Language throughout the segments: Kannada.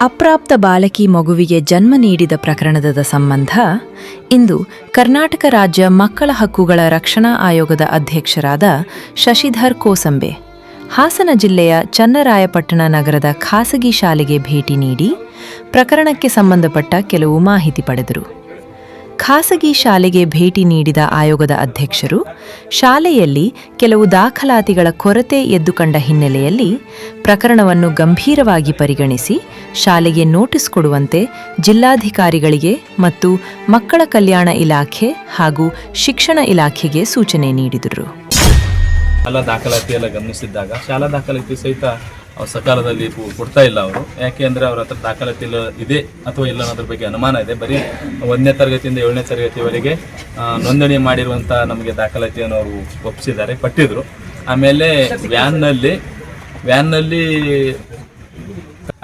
ಅಪ್ರಾಪ್ತ ಬಾಲಕಿ ಮಗುವಿಗೆ ಜನ್ಮ ನೀಡಿದ ಪ್ರಕರಣದ ಸಂಬಂಧ ಇಂದು ಕರ್ನಾಟಕ ರಾಜ್ಯ ಮಕ್ಕಳ ಹಕ್ಕುಗಳ ರಕ್ಷಣಾ ಆಯೋಗದ ಅಧ್ಯಕ್ಷರಾದ ಶಶಿಧರ್ ಕೋಸಂಬೆ ಹಾಸನ ಜಿಲ್ಲೆಯ ಚನ್ನರಾಯಪಟ್ಟಣ ನಗರದ ಖಾಸಗಿ ಶಾಲೆಗೆ ಭೇಟಿ ನೀಡಿ ಪ್ರಕರಣಕ್ಕೆ ಸಂಬಂಧಪಟ್ಟ ಕೆಲವು ಮಾಹಿತಿ ಪಡೆದರು. ಖಾಸಗಿ ಶಾಲೆಗೆ ಭೇಟಿ ನೀಡಿದ ಆಯೋಗದ ಅಧ್ಯಕ್ಷರು ಶಾಲೆಯಲ್ಲಿ ಕೆಲವು ದಾಖಲಾತಿಗಳ ಕೊರತೆ ಎದ್ದುಕಂಡ ಹಿನ್ನೆಲೆಯಲ್ಲಿ ಪ್ರಕರಣವನ್ನು ಗಂಭೀರವಾಗಿ ಪರಿಗಣಿಸಿ ಶಾಲೆಗೆ ನೋಟಿಸ್ ಕೊಡುವಂತೆ ಜಿಲ್ಲಾಧಿಕಾರಿಗಳಿಗೆ ಮತ್ತು ಮಕ್ಕಳ ಕಲ್ಯಾಣ ಇಲಾಖೆ ಹಾಗೂ ಶಿಕ್ಷಣ ಇಲಾಖೆಗೆ ಸೂಚನೆ ನೀಡಿದರು. ಶಾಲಾ ದಾಖಲಾತಿ ಎಲ್ಲ ಗಮನಿಸಿದ್ದಾಗ ಶಾಲಾ ದಾಖಲಾತಿ ಸಹಿತ ಸಕಾಲದಲ್ಲಿ ಕೊಡ್ತಾ ಇಲ್ಲ ಅವರು. ಯಾಕೆ ಅಂದರೆ ಅವ್ರ ಹತ್ರ ದಾಖಲಾತಿ ಇದೆ ಅಥವಾ ಇಲ್ಲ ಅನ್ನೋದ್ರ ಬಗ್ಗೆ ಅನುಮಾನ ಇದೆ. ಬರೀ 1ನೇ ತರಗತಿಯಿಂದ 7ನೇ ತರಗತಿವರೆಗೆ ನೋಂದಣಿ ಮಾಡಿರುವಂಥ ನಮಗೆ ದಾಖಲಾತಿಯನ್ನು ಅವರು ಕೊಟ್ಟಿದ್ರು. ಆಮೇಲೆ ವ್ಯಾನ್ನಲ್ಲಿ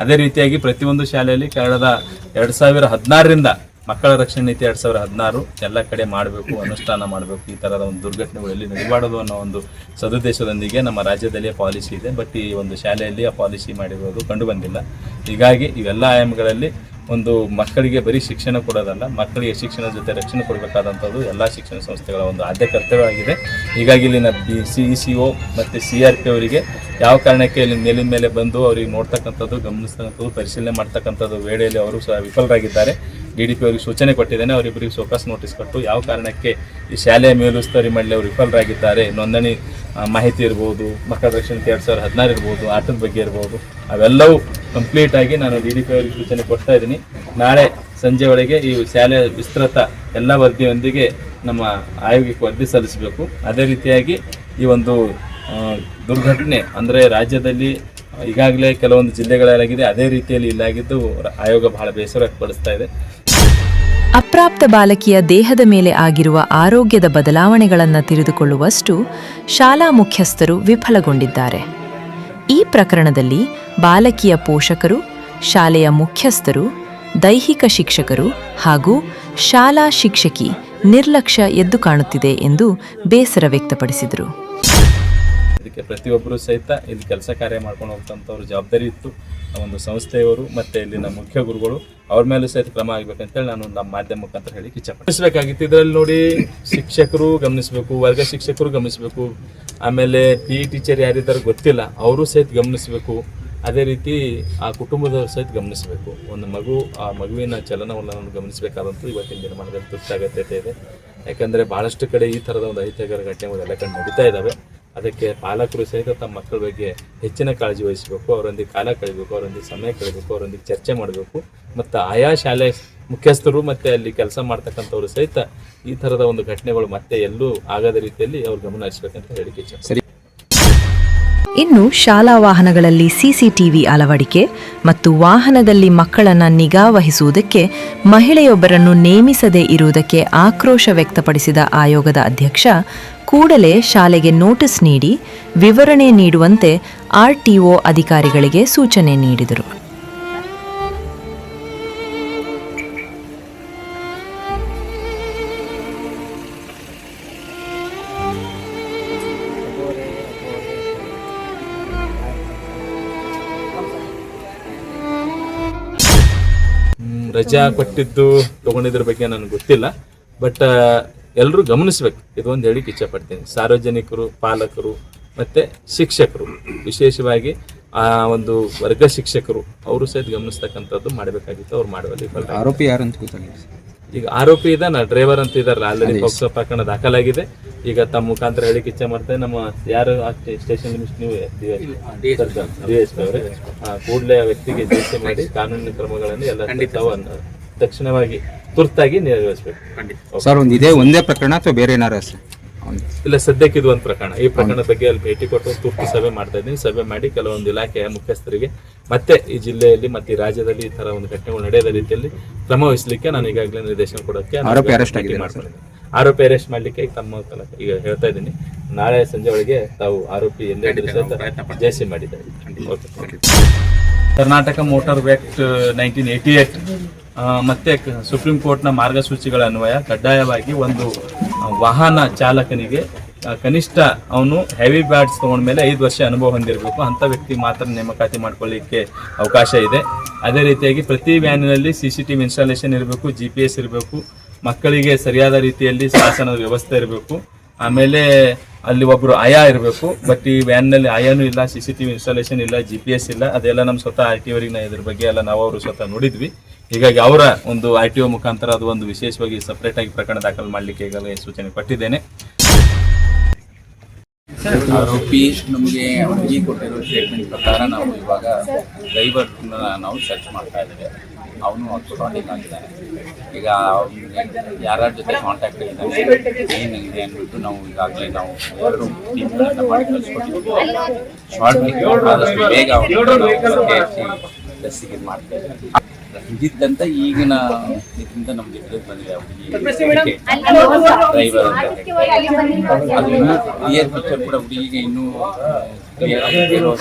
ಅದೇ ರೀತಿಯಾಗಿ ಪ್ರತಿಯೊಂದು ಶಾಲೆಯಲ್ಲಿ ಕಳೆದ 2016ರಿಂದ ಮಕ್ಕಳ ರಕ್ಷಣೆ ನೀತಿ 2016 ಎಲ್ಲ ಕಡೆ ಮಾಡಬೇಕು, ಅನುಷ್ಠಾನ ಮಾಡಬೇಕು. ಈ ಥರದ ಒಂದು ದುರ್ಘಟನೆಗಳು ಎಲ್ಲಿ ನಡಿಬಾರದು ಅನ್ನೋ ಒಂದು ಸದುದ್ದೇಶದೊಂದಿಗೆ ನಮ್ಮ ರಾಜ್ಯದಲ್ಲಿ ಪಾಲಿಸಿ ಇದೆ. ಬಟ್ ಈ ಒಂದು ಶಾಲೆಯಲ್ಲಿ ಆ ಪಾಲಿಸಿ ಮಾಡಿರೋದು ಕಂಡು ಬಂದಿಲ್ಲ. ಹೀಗಾಗಿ ಇವೆಲ್ಲ ಆಯಾಮಗಳಲ್ಲಿ ಒಂದು ಮಕ್ಕಳಿಗೆ ಬರೀ ಶಿಕ್ಷಣ ಕೊಡೋದಲ್ಲ, ಮಕ್ಕಳಿಗೆ ಶಿಕ್ಷಣ ಜೊತೆ ರಕ್ಷಣೆ ಕೊಡಬೇಕಾದಂಥದ್ದು ಎಲ್ಲ ಶಿಕ್ಷಣ ಸಂಸ್ಥೆಗಳ ಒಂದು ಆದ್ಯ ಕರ್ತವ್ಯವಾಗಿದೆ. ಹೀಗಾಗಿ ಇಲ್ಲಿನ CECO ಮತ್ತು CRP ಅವರಿಗೆ ಯಾವ ಕಾರಣಕ್ಕೆ ಇಲ್ಲಿ ಮೇಲಿನ ಮೇಲೆ ಬಂದು ಅವ್ರಿಗೆ ನೋಡ್ತಕ್ಕಂಥದ್ದು, ಗಮನಿಸ್ತಕ್ಕಂಥದ್ದು, ಪರಿಶೀಲನೆ ಮಾಡ್ತಕ್ಕಂಥದ್ದು ವೇಳೆಯಲ್ಲಿ ಅವರು ಸಹ ವಿಫಲರಾಗಿದ್ದಾರೆ. DDP ಅವರಿಗೆ ಸೂಚನೆ ಕೊಟ್ಟಿದ್ದೇನೆ. ಅವರಿಬ್ಬರಿಗೆ ಸೋಕಾಸ್ ನೋಟಿಸ್ ಕೊಟ್ಟು ಯಾವ ಕಾರಣಕ್ಕೆ ಈ ಶಾಲೆಯ ಮೇಲುಸ್ತುವಾರಿ ಮಾಡಲಿ ಅವರು ವಿಫಲರಾಗಿದ್ದಾರೆ, ನೋಂದಣಿ ಮಾಹಿತಿ ಇರ್ಬೋದು, ಮಕ್ಕಳ ರಕ್ಷಣೆ 2016 ಇರ್ಬೋದು, ಆಟದ ಬಗ್ಗೆ ಇರ್ಬೋದು, ಅವೆಲ್ಲವೂ ಕಂಪ್ಲೀಟಾಗಿ ನಾನು DDP ಅವರಿಗೆ ಸೂಚನೆ ಕೊಡ್ತಾ ಇದ್ದೀನಿ. ನಾಳೆ ಸಂಜೆ ಒಳಗೆ ಈ ಶಾಲೆಯ ವಿಸ್ತೃತ ಎಲ್ಲ ವರದಿಯೊಂದಿಗೆ ನಮ್ಮ ಆಯೋಗಕ್ಕೆ ವರದಿ ಸಲ್ಲಿಸಬೇಕು. ಅದೇ ರೀತಿಯಾಗಿ ಈ ಒಂದು ದುರ್ಘಟನೆ ಅಂದರೆ ರಾಜ್ಯದಲ್ಲಿ ಈಗಾಗಲೇ ಕೆಲವೊಂದು ಜಿಲ್ಲೆಗಳಲ್ಲಾಗಿದೆ, ಅದೇ ರೀತಿಯಲ್ಲಿ ಇಲ್ಲಾಗಿದ್ದು ಆಯೋಗ ಬಹಳ ಬೇಸರ ವ್ಯಕ್ತಪಡಿಸ್ತಾ ಇದೆ. ಅಪ್ರಾಪ್ತ ಬಾಲಕಿಯ ದೇಹದ ಮೇಲೆ ಆಗಿರುವ ಆರೋಗ್ಯದ ಬದಲಾವಣೆಗಳನ್ನು ತಿಳಿದುಕೊಳ್ಳುವಷ್ಟು ಶಾಲಾ ಮುಖ್ಯಸ್ಥರು ವಿಫಲಗೊಂಡಿದ್ದಾರೆ. ಈ ಪ್ರಕರಣದಲ್ಲಿ ಬಾಲಕಿಯ ಪೋಷಕರು, ಶಾಲೆಯ ಮುಖ್ಯಸ್ಥರು, ದೈಹಿಕ ಶಿಕ್ಷಕರು ಹಾಗೂ ಶಾಲಾ ಶಿಕ್ಷಕಿ ನಿರ್ಲಕ್ಷ್ಯ ಎದ್ದು ಕಾಣುತ್ತಿದೆ ಎಂದು ಬೇಸರ ವ್ಯಕ್ತಪಡಿಸಿದರು. ಇದಕ್ಕೆ ಪ್ರತಿಯೊಬ್ಬರು ಸಹಿತ ಇಲ್ಲಿ ಕೆಲಸ ಕಾರ್ಯ ಮಾಡ್ಕೊಂಡು ಹೋಗ್ತಂಥವ್ರ ಜವಾಬ್ದಾರಿ ಇತ್ತು. ಒಂದು ಸಂಸ್ಥೆಯವರು ಮತ್ತು ಇಲ್ಲಿನ ಮುಖ್ಯ ಗುರುಗಳು ಅವ್ರ ಮೇಲೂ ಸಹಿತ ಕ್ರಮ ಆಗಬೇಕಂತೇಳಿ ನಾನು ನಮ್ಮ ಮಾಧ್ಯಮ ಮುಖಾಂತರ ಹೇಳಿ ಇಚ್ಛಪಡಿಸಬೇಕಾಗಿತ್ತು. ಇದರಲ್ಲಿ ನೋಡಿ ಶಿಕ್ಷಕರು ಗಮನಿಸಬೇಕು, ವರ್ಗ ಶಿಕ್ಷಕರು ಗಮನಿಸಬೇಕು, ಆಮೇಲೆ PE ಟೀಚರ್ ಯಾರಿದ್ದಾರೆ ಗೊತ್ತಿಲ್ಲ ಅವರು ಸಹಿತ ಗಮನಿಸಬೇಕು. ಅದೇ ರೀತಿ ಆ ಕುಟುಂಬದವರು ಸಹಿತ ಗಮನಿಸಬೇಕು. ಒಂದು ಆ ಮಗುವಿನ ಚಲನವಲನವನ್ನು ಗಮನಿಸಬೇಕಾದಂತೂ ಇವತ್ತಿನ ದಿನಮಾನದಲ್ಲಿ ತುರ್ತು ಅಗತ್ಯತೆ ಇದೆ. ಯಾಕಂದರೆ ಭಾಳಷ್ಟು ಕಡೆ ಈ ಥರದ ಒಂದು ಅಹಿತಕರ ಘಟನೆಗಳು ಎಲ್ಲ ಕಡೆ ನಡೀತಾ ಇದ್ದಾವೆ. ಅದಕ್ಕೆ ಪಾಲಕರು ಸಹಿತ ತಮ್ಮ ಮಕ್ಕಳ ಬಗ್ಗೆ ಹೆಚ್ಚಿನ ಕಾಳಜಿ ವಹಿಸಬೇಕು, ಅವರೊಂದಿಗೆ ಕಾಲ ಕಳಿಬೇಕು, ಅವರೊಂದಿಗೆ ಸಮಯ ಕಳಿಬೇಕು, ಅವರೊಂದಿಗೆ ಚರ್ಚೆ ಮಾಡಬೇಕು. ಮತ್ತು ಆಯಾ ಶಾಲೆ ಮುಖ್ಯಸ್ಥರು ಮತ್ತು ಅಲ್ಲಿ ಕೆಲಸ ಮಾಡ್ತಕ್ಕಂಥವ್ರು ಸಹಿತ ಈ ಥರದ ಒಂದು ಘಟನೆಗಳು ಮತ್ತೆ ಎಲ್ಲೂ ಆಗದ ರೀತಿಯಲ್ಲಿ ಅವ್ರು ಗಮನ ಹರಿಸಬೇಕಂತ ಹೇಳಿಕೆ ಇಚ್ಛೆ. ಇನ್ನು ಶಾಲಾ ವಾಹನಗಳಲ್ಲಿ CCTV ಅಳವಡಿಕೆ ಮತ್ತು ವಾಹನದಲ್ಲಿ ಮಕ್ಕಳನ್ನು ನಿಗಾ ವಹಿಸುವುದಕ್ಕೆ ಮಹಿಳೆಯೊಬ್ಬರನ್ನು ನೇಮಿಸದೇ ಇರುವುದಕ್ಕೆ ಆಕ್ರೋಶ ವ್ಯಕ್ತಪಡಿಸಿದ ಆಯೋಗದ ಅಧ್ಯಕ್ಷ ಕೂಡಲೇ ಶಾಲೆಗೆ ನೋಟಿಸ್ ನೀಡಿ ವಿವರಣೆ ನೀಡುವಂತೆ RTO ಅಧಿಕಾರಿಗಳಿಗೆ ಸೂಚನೆ ನೀಡಿದರು. ರಜಾ ಕೊಟ್ಟಿದ್ದು ತಗೊಂಡಿದ್ರ ಬಗ್ಗೆ ನನಗೆ ಗೊತ್ತಿಲ್ಲ. ಬಟ್ ಎಲ್ಲರೂ ಗಮನಿಸ್ಬೇಕು, ಇದೊಂದು ಹೇಳಿಕ್ಕೆ ಇಚ್ಛಪಡ್ತೀನಿ. ಸಾರ್ವಜನಿಕರು, ಪಾಲಕರು ಮತ್ತು ಶಿಕ್ಷಕರು, ವಿಶೇಷವಾಗಿ ಆ ಒಂದು ವರ್ಗ ಶಿಕ್ಷಕರು ಅವರು ಸಹಿತ ಗಮನಿಸ್ತಕ್ಕಂಥದ್ದು ಮಾಡಬೇಕಾಗಿತ್ತು. ಅವ್ರು ಮಾಡುವಲ್ಲಿ ಆರೋಪಿ ಯಾರು ಅಂತ ಗೊತ್ತಾಗಿದೆ. ಈಗ ಆರೋಪಿ ಇದ್ದಾನ, ಡ್ರೈವರ್ ಅಂತ ಇದಾರಲ್ಲ, ಆಲ್ರೆಡಿ ಪೋಕ್ಸೋ ಪ್ರಕರಣ ದಾಖಲಾಗಿದೆ. ಈಗ ತಮ್ಮ ಮುಖಾಂತರ ಹೇಳಿಕ್ಕೆ ಇಚ್ಛೆ ಮಾಡ್ತೇವೆ. ನಮ್ಮ ಯಾರು ಸ್ಟೇಷನ್ ನೀವು DSP ಅವರೇ ಕೂಡಲೇ ಆ ವ್ಯಕ್ತಿಗೆ ಜೈಸೆ ಮಾಡಿ ಕಾನೂನಿನ ಕ್ರಮಗಳನ್ನು ಎಲ್ಲ ತಕ್ಷಣವಾಗಿ ತುರ್ತಾಗಿ ನಿರ್ವಹಿಸಬೇಕು. ಸರ್, ಒಂದೇ ಪ್ರಕರಣ ಅಥವಾ ಬೇರೆ ಏನಾರ ಇಲ್ಲ, ಸದ್ಯಕ್ಕೆ ಇದು ಒಂದು ಪ್ರಕರಣ. ಈ ಪ್ರಕರಣದ ಬಗ್ಗೆ ಅಲ್ಲಿ ಭೇಟಿ ಕೊಟ್ಟು ತುರ್ತು ಸಭೆ ಮಾಡ್ತಾ ಇದ್ದೀನಿ. ಸಭೆ ಮಾಡಿ ಕೆಲವೊಂದು ಇಲಾಖೆಯ ಮುಖ್ಯಸ್ಥರಿಗೆ ಮತ್ತೆ ಈ ಜಿಲ್ಲೆಯಲ್ಲಿ ಮತ್ತೆ ಈ ರಾಜ್ಯದಲ್ಲಿ ಈ ತರ ಒಂದು ಘಟನೆಗಳು ನಡೆಯದ ರೀತಿಯಲ್ಲಿ ಕ್ರಮ ವಹಿಸಲಿಕ್ಕೆ ನಾನು ಈಗಾಗಲೇ ನಿರ್ದೇಶನ ಕೊಡೋಕ್ಕೆ ಆರೋಪಿ ಅರೆಸ್ಟ್ ಮಾಡಲಿಕ್ಕೆ ತಮ್ಮ ಈಗ ಹೇಳ್ತಾ ಇದ್ದೀನಿ. ನಾಳೆ ಸಂಜೆ ಒಳಗೆ ತಾವು ಆರೋಪಿ ಎಲ್ಲೇ ಜೈಸಿ ಮಾಡಿದ್ದಾರೆ. ಕರ್ನಾಟಕ ಮೋಟಾರ್ ಆಕ್ಟ್ 1988 ಮತ್ತೆ ಸುಪ್ರೀಂ ಕೋರ್ಟ್ನ ಮಾರ್ಗಸೂಚಿಗಳ ಅನ್ವಯ ಕಡ್ಡಾಯವಾಗಿ ಒಂದು ವಾಹನ ಚಾಲಕನಿಗೆ ಕನಿಷ್ಠ ಅವನು ಹೆವಿ ಬ್ಯಾಟ್ಸ್ ತೊಗೊಂಡ್ಮೇಲೆ 5 ವರ್ಷ ಅನುಭವ ಹೊಂದಿರಬೇಕು. ಅಂಥ ವ್ಯಕ್ತಿ ಮಾತ್ರ ನೇಮಕಾತಿ ಮಾಡ್ಕೊಳ್ಳಿಕ್ಕೆ ಅವಕಾಶ ಇದೆ. ಅದೇ ರೀತಿಯಾಗಿ ಪ್ರತಿ ವ್ಯಾನಿನಲ್ಲಿ CCTV ಇನ್ಸ್ಟಾಲೇಷನ್ ಇರಬೇಕು, GPS ಇರಬೇಕು, ಮಕ್ಕಳಿಗೆ ಸರಿಯಾದ ರೀತಿಯಲ್ಲಿ ಶಾಸನದ ವ್ಯವಸ್ಥೆ ಇರಬೇಕು. ಆಮೇಲೆ ಅಲ್ಲಿ ಒಬ್ಬರು ಆಯಾ ಇರಬೇಕು. ಬಟ್ ಈ ವ್ಯಾನ್ನಲ್ಲಿ ಆಯಾನೂ ಇಲ್ಲ, CCTV ಇನ್ಸ್ಟಾಲೇಷನ್ ಇಲ್ಲ, GPS ಇಲ್ಲ. ಅದೆಲ್ಲ ನಮ್ಮ ಸ್ವತಃ RTO ಅವರಿಗೆ ಇದ್ರ ಬಗ್ಗೆ ಎಲ್ಲ ನಾವು ಅವರು ಸ್ವತಃ ನೋಡಿದ್ವಿ. ಹೀಗಾಗಿ ಅವರ ಒಂದು RTO ಮುಖಾಂತರ ಅದು ಒಂದು ವಿಶೇಷವಾಗಿ ಸಪ್ರೇಟಾಗಿ ಪ್ರಕರಣ ದಾಖಲು ಮಾಡಲಿಕ್ಕೆ ಈಗಾಗಲೇ ಸೂಚನೆ ಕೊಟ್ಟಿದ್ದೇನೆ. ಆರೋಪಿ ನಮಗೆ ಹುಡುಗಿ ಕೊಟ್ಟಿರೋ ಸ್ಟೇಟ್ಮೆಂಟ್ ಪ್ರಕಾರ ನಾವು ಇವಾಗ ಡ್ರೈವರ್ನ ನಾವು ಸರ್ಚ್ ಮಾಡ್ತಾ ಇದ್ದೇವೆ. ಅವನು ಅಬ್ಸ್ಕಾಂಡಿಂಗ್ ಆಗಿದ್ದಾನೆ. ಈಗ ಯಾರ ಜೊತೆ ಕಾಂಟ್ಯಾಕ್ಟ್ ಇದ್ದಾನೆ, ಏನಿದೆ ಅಂದ್ಬಿಟ್ಟು ನಾವು ಈಗಾಗಲೇ ನಾವು 2 ಟೀಮ್ಗಳನ್ನು ಮಾಡಿ ಕಳಿಸ್ಕೊಟ್ಟಿದ್ದೀವಿ. ಶಾರ್ಟ್ ಆದಷ್ಟು ಬೇಗ ದಸ್ತಿಗೆ ಮಾಡ್ತೇವೆ. ರಂಜಿತ್ ಅಂತ ಈಗಿನ ಇದರಿಂದ ನಮ್ಗೆ ತಿಳಿದು ಬಂದಿದೆ ಡ್ರೈವರ್ ಅಂತ. ಅದು ಇನ್ನೂ ಕ್ಲಿಯರ್ ಪಿಕ್ಚರ್ ಕೂಡ ಹುಡುಗಿಗೆ ಇನ್ನೂ ಕ್ಲಿಯರ್ ಆಗಿರೋ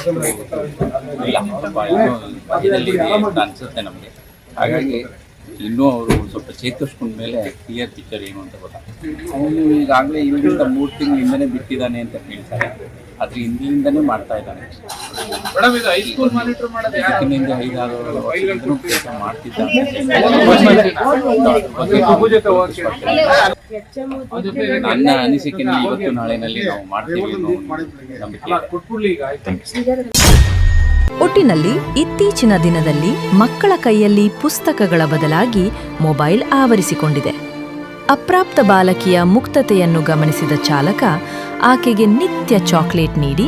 ಇನ್ನೂ ಅನಿಸುತ್ತೆ ನಮಗೆ. ಹಾಗಾಗಿ ಇನ್ನೂ ಅವರು ಸ್ವಲ್ಪ ಚೇತರಿಸ್ಕೊಂಡ ಮೇಲೆ ಕ್ಲಿಯರ್ ಪಿಕ್ಚರ್ ಏನು ಅಂತ ಗೊತ್ತಾಗ್ತದೆ. ಅವನು ಈಗಾಗಲೇ ಇಲ್ಲಿಂದ 3 ತಿಂಗಳಿಂದನೇ ಬಿಟ್ಟಿದ್ದಾನೆ ಅಂತ ಹೇಳ್ತಾರೆ. ಅದ್ರ ಹಿಂದಿನಿಂದನೇ ಮಾಡ್ತಾ ಇದ್ದಾನೆ. ಇದಕ್ಕಿಂತ 5-6 ವರ್ಷ ಕೆಲಸ ಮಾಡ್ತಿದ್ದಾನೆ. ನನ್ನ ಅನಿಸಿಕೆ ಇವತ್ತು ನಾಳೆನಲ್ಲಿ ನಾವು ಮಾಡ್ತೀವಿ ಅನ್ನೋ ನಂಬಿಕೆ. ಒಟ್ಟಿನಲ್ಲಿ ಇತ್ತೀಚಿನ ದಿನದಲ್ಲಿ ಮಕ್ಕಳ ಕೈಯಲ್ಲಿ ಪುಸ್ತಕಗಳ ಬದಲಾಗಿ ಮೊಬೈಲ್ ಆವರಿಸಿಕೊಂಡಿದೆ. ಅಪ್ರಾಪ್ತ ಬಾಲಕಿಯ ಮುಕ್ತತೆಯನ್ನು ಗಮನಿಸಿದ ಚಾಲಕ ಆಕೆಗೆ ನಿತ್ಯ ಚಾಕ್ಲೇಟ್ ನೀಡಿ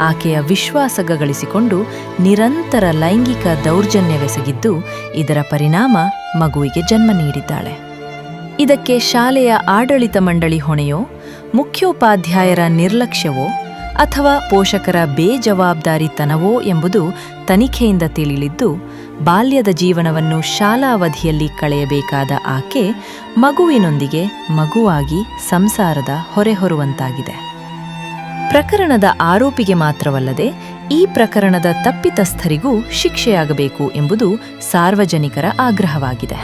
ಆಕೆಯ ವಿಶ್ವಾಸ ಗಳಿಸಿಕೊಂಡು ನಿರಂತರ ಲೈಂಗಿಕ ದೌರ್ಜನ್ಯವೆಸಗಿದ್ದು, ಇದರ ಪರಿಣಾಮ ಮಗುವಿಗೆ ಜನ್ಮ ನೀಡಿದ್ದಾಳೆ. ಇದಕ್ಕೆ ಶಾಲೆಯ ಆಡಳಿತ ಮಂಡಳಿ ಹೊಣೆಯೋ, ಮುಖ್ಯೋಪಾಧ್ಯಾಯರ ನಿರ್ಲಕ್ಷ್ಯವೋ ಅಥವಾ ಪೋಷಕರ ಬೇಜವಾಬ್ದಾರಿತನವೋ ಎಂಬುದು ತನಿಖೆಯಿಂದ ತಿಳಿಲಿದ್ದು, ಬಾಲ್ಯದ ಜೀವನವನ್ನು ಶಾಲಾವಧಿಯಲ್ಲಿ ಕಳೆಯಬೇಕಾದ ಆಕೆ ಮಗುವಿನೊಂದಿಗೆ ಮಗುವಾಗಿ ಸಂಸಾರದ ಹೊರೆ ಹೊರುವಂತಾಗಿದೆ. ಪ್ರಕರಣದ ಆರೋಪಿಗೆ ಮಾತ್ರವಲ್ಲದೆ ಈ ಪ್ರಕರಣದ ತಪ್ಪಿತಸ್ಥರಿಗೂ ಶಿಕ್ಷೆಯಾಗಬೇಕು ಎಂಬುದು ಸಾರ್ವಜನಿಕರ ಆಗ್ರಹವಾಗಿದೆ.